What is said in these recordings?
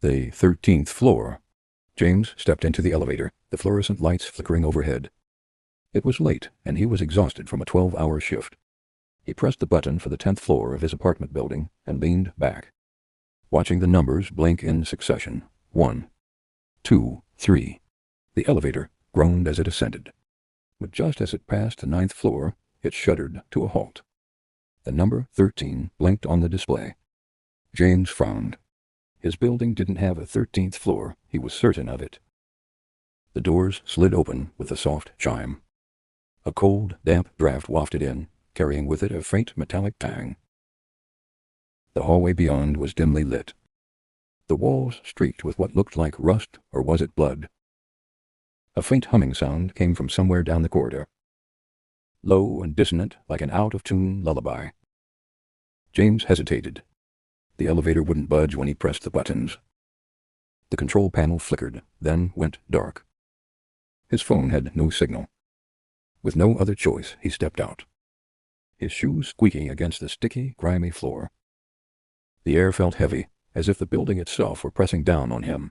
The 13th floor. James stepped into the elevator, the fluorescent lights flickering overhead. It was late, and he was exhausted from a 12-hour shift. He pressed the button for the 10th floor of his apartment building and leaned back, watching the numbers blink in succession. 1, 2, 3. The elevator groaned as it ascended. But just as it passed the 9th floor, it shuddered to a halt. The number 13 blinked on the display. James frowned. His building didn't have a 13th floor, he was certain of it. The doors slid open with a soft chime. A cold, damp draft wafted in, carrying with it a faint metallic tang. The hallway beyond was dimly lit. The walls streaked with what looked like rust, or was it blood? A faint humming sound came from somewhere down the corridor, low and dissonant like an out-of-tune lullaby. James hesitated. The elevator wouldn't budge when he pressed the buttons. The control panel flickered, then went dark. His phone had no signal. With no other choice, he stepped out, his shoes squeaking against the sticky, grimy floor. The air felt heavy, as if the building itself were pressing down on him.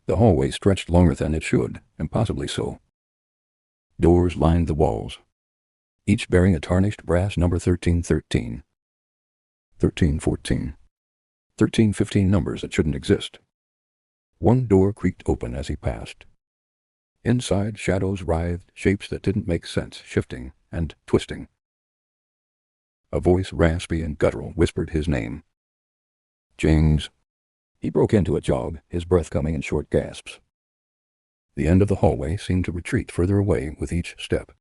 The hallway stretched longer than it should, impossibly so. Doors lined the walls, each bearing a tarnished brass number 1313. 1314. 1315 numbers that shouldn't exist. One door creaked open as he passed. Inside, shadows writhed, shapes that didn't make sense, shifting and twisting. A voice, raspy and guttural, whispered his name. James. He broke into a jog, his breath coming in short gasps. The end of the hallway seemed to retreat further away with each step.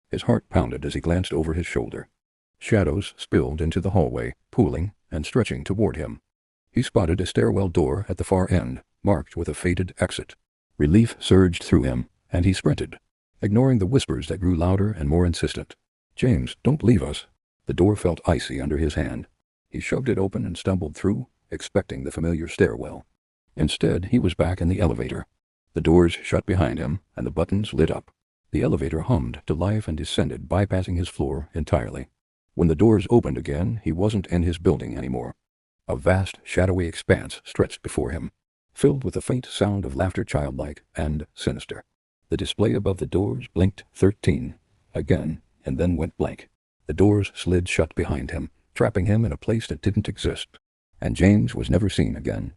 His heart pounded as he glanced over his shoulder. Shadows spilled into the hallway, pooling and stretching toward him. He spotted a stairwell door at the far end, marked with a faded exit. Relief surged through him, and he sprinted, ignoring the whispers that grew louder and more insistent. James, don't leave us. The door felt icy under his hand. He shoved it open and stumbled through, expecting the familiar stairwell. Instead, he was back in the elevator. The doors shut behind him, and the buttons lit up. The elevator hummed to life and descended, bypassing his floor entirely. When the doors opened again, he wasn't in his building anymore. A vast, shadowy expanse stretched before him, filled with a faint sound of laughter, childlike and sinister. The display above the doors blinked 13 again, and then went blank. The doors slid shut behind him, trapping him in a place that didn't exist. And James was never seen again.